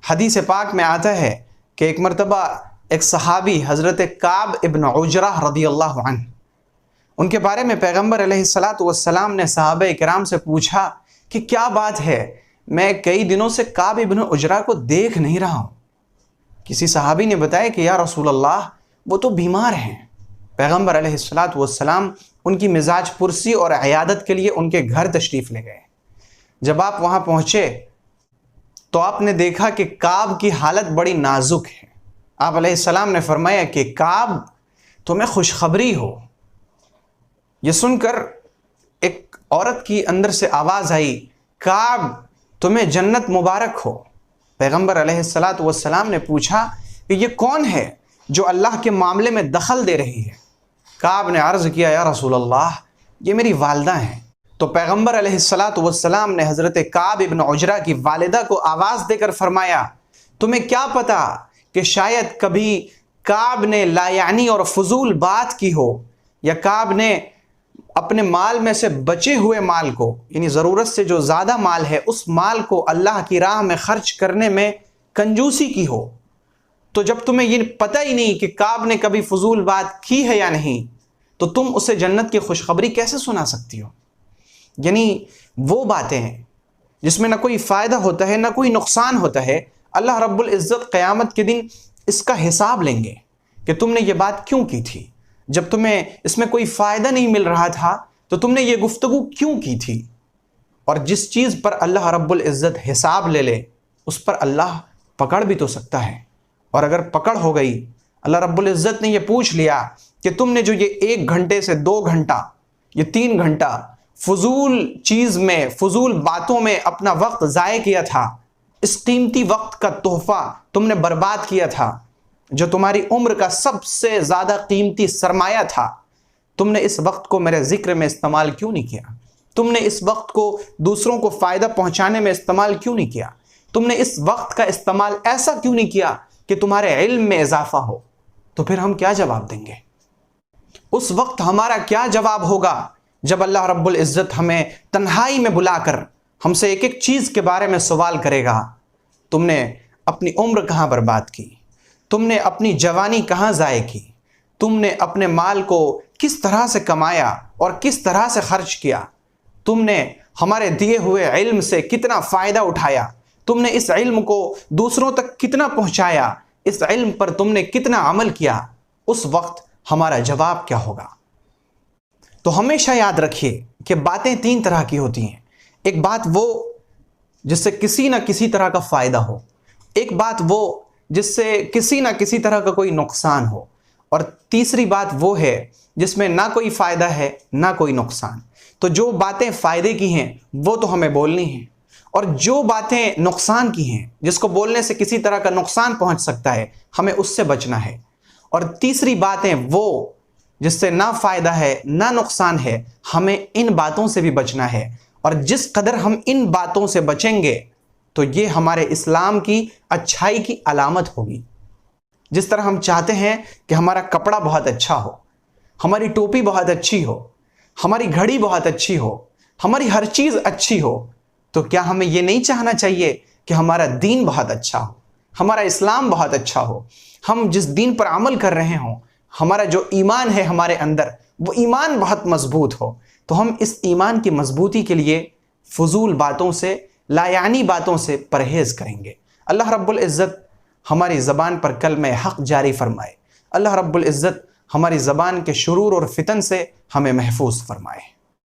حدیث پاک میں آتا ہے کہ ایک مرتبہ ایک صحابی حضرت کعب ابن عجرہ رضی اللہ عنہ، ان کے بارے میں پیغمبر علیہ السلام نے صحابہ کرام سے پوچھا کہ کیا بات ہے، میں کئی دنوں سے کعب ابن عجرہ کو دیکھ نہیں رہا ہوں۔ کسی صحابی نے بتایا کہ یا رسول اللہ وہ تو بیمار ہیں۔ پیغمبر علیہ السلام ان کی مزاج پرسی اور عیادت کے لیے ان کے گھر تشریف لے گئے۔ جب آپ وہاں پہنچے تو آپ نے دیکھا کہ کعب کی حالت بڑی نازک ہے۔ آپ علیہ السلام نے فرمایا کہ کعب تمہیں خوشخبری ہو۔ یہ سن کر ایک عورت کی اندر سے آواز آئی، کعب تمہیں جنت مبارک ہو۔ پیغمبر علیہ السلام نے پوچھا کہ یہ کون ہے جو اللہ کے معاملے میں دخل دے رہی ہے؟ کعب نے عرض کیا یا رسول اللہ یہ میری والدہ ہیں۔ تو پیغمبر علیہ السلام نے حضرت کعب ابن عجرہ کی والدہ کو آواز دے کر فرمایا، تمہیں کیا پتا کہ شاید کبھی کعب نے لا یعنی اور فضول بات کی ہو، یا کعب نے اپنے مال میں سے بچے ہوئے مال کو، یعنی ضرورت سے جو زیادہ مال ہے اس مال کو اللہ کی راہ میں خرچ کرنے میں کنجوسی کی ہو۔ تو جب تمہیں یہ پتہ ہی نہیں کہ کعب نے کبھی فضول بات کی ہے یا نہیں، تو تم اسے جنت کی خوشخبری کیسے سنا سکتی ہو؟ یعنی وہ باتیں ہیں جس میں نہ کوئی فائدہ ہوتا ہے نہ کوئی نقصان ہوتا ہے، اللہ رب العزت قیامت کے دن اس کا حساب لیں گے کہ تم نے یہ بات کیوں کی تھی، جب تمہیں اس میں کوئی فائدہ نہیں مل رہا تھا تو تم نے یہ گفتگو کیوں کی تھی۔ اور جس چیز پر اللہ رب العزت حساب لے لے اس پر اللہ پکڑ بھی تو سکتا ہے، اور اگر پکڑ ہو گئی، اللہ رب العزت نے یہ پوچھ لیا کہ تم نے جو یہ 1 گھنٹے سے 2 گھنٹہ، یہ 3 گھنٹہ فضول چیز میں، فضول باتوں میں اپنا وقت ضائع کیا تھا، اس قیمتی وقت کا تحفہ تم نے برباد کیا تھا، جو تمہاری عمر کا سب سے زیادہ قیمتی سرمایہ تھا، تم نے اس وقت کو میرے ذکر میں استعمال کیوں نہیں کیا؟ تم نے اس وقت کو دوسروں کو فائدہ پہنچانے میں استعمال کیوں نہیں کیا؟ تم نے اس وقت کا استعمال ایسا کیوں نہیں کیا کہ تمہارے علم میں اضافہ ہو؟ تو پھر ہم کیا جواب دیں گے؟ اس وقت ہمارا کیا جواب ہوگا جب اللہ رب العزت ہمیں تنہائی میں بلا کر ہم سے ایک ایک چیز کے بارے میں سوال کرے گا؟ تم نے اپنی عمر کہاں برباد کی؟ تم نے اپنی جوانی کہاں ضائع کی؟ تم نے اپنے مال کو کس طرح سے کمایا اور کس طرح سے خرچ کیا؟ تم نے ہمارے دیے ہوئے علم سے کتنا فائدہ اٹھایا؟ تم نے اس علم کو دوسروں تک کتنا پہنچایا؟ اس علم پر تم نے کتنا عمل کیا؟ اس وقت ہمارا جواب کیا ہوگا؟ تو ہمیشہ یاد رکھیے کہ باتیں 3 طرح کی ہوتی ہیں۔ ایک بات وہ جس سے کسی نہ کسی طرح کا فائدہ ہو، ایک بات وہ جس سے کسی نہ کسی طرح کا کوئی نقصان ہو، اور تیسری بات وہ ہے جس میں نہ کوئی فائدہ ہے نہ کوئی نقصان۔ تو جو باتیں فائدے کی ہیں وہ تو ہمیں بولنی ہیں، اور جو باتیں نقصان کی ہیں، جس کو بولنے سے کسی طرح کا نقصان پہنچ سکتا ہے، ہمیں اس سے بچنا ہے۔ اور تیسری باتیں وہ جس سے نہ فائدہ ہے نہ نقصان ہے، ہمیں ان باتوں سے بھی بچنا ہے۔ اور جس قدر ہم ان باتوں سے بچیں گے تو یہ ہمارے اسلام کی اچھائی کی علامت ہوگی۔ جس طرح ہم چاہتے ہیں کہ ہمارا کپڑا بہت اچھا ہو، ہماری ٹوپی بہت اچھی ہو، ہماری گھڑی بہت اچھی ہو، ہماری ہر چیز اچھی ہو، تو کیا ہمیں یہ نہیں چاہنا چاہیے کہ ہمارا دین بہت اچھا ہو، ہمارا اسلام بہت اچھا ہو، ہم جس دین پر عمل کر رہے ہوں، ہمارا جو ایمان ہے ہمارے اندر، وہ ایمان بہت مضبوط ہو؟ تو ہم اس ایمان کی مضبوطی کے لیے فضول باتوں سے، لا یعنی باتوں سے پرہیز کریں گے۔ اللہ رب العزت ہماری زبان پر کلمہ حق جاری فرمائے۔ اللہ رب العزت ہماری زبان کے شرور اور فتن سے ہمیں محفوظ فرمائے۔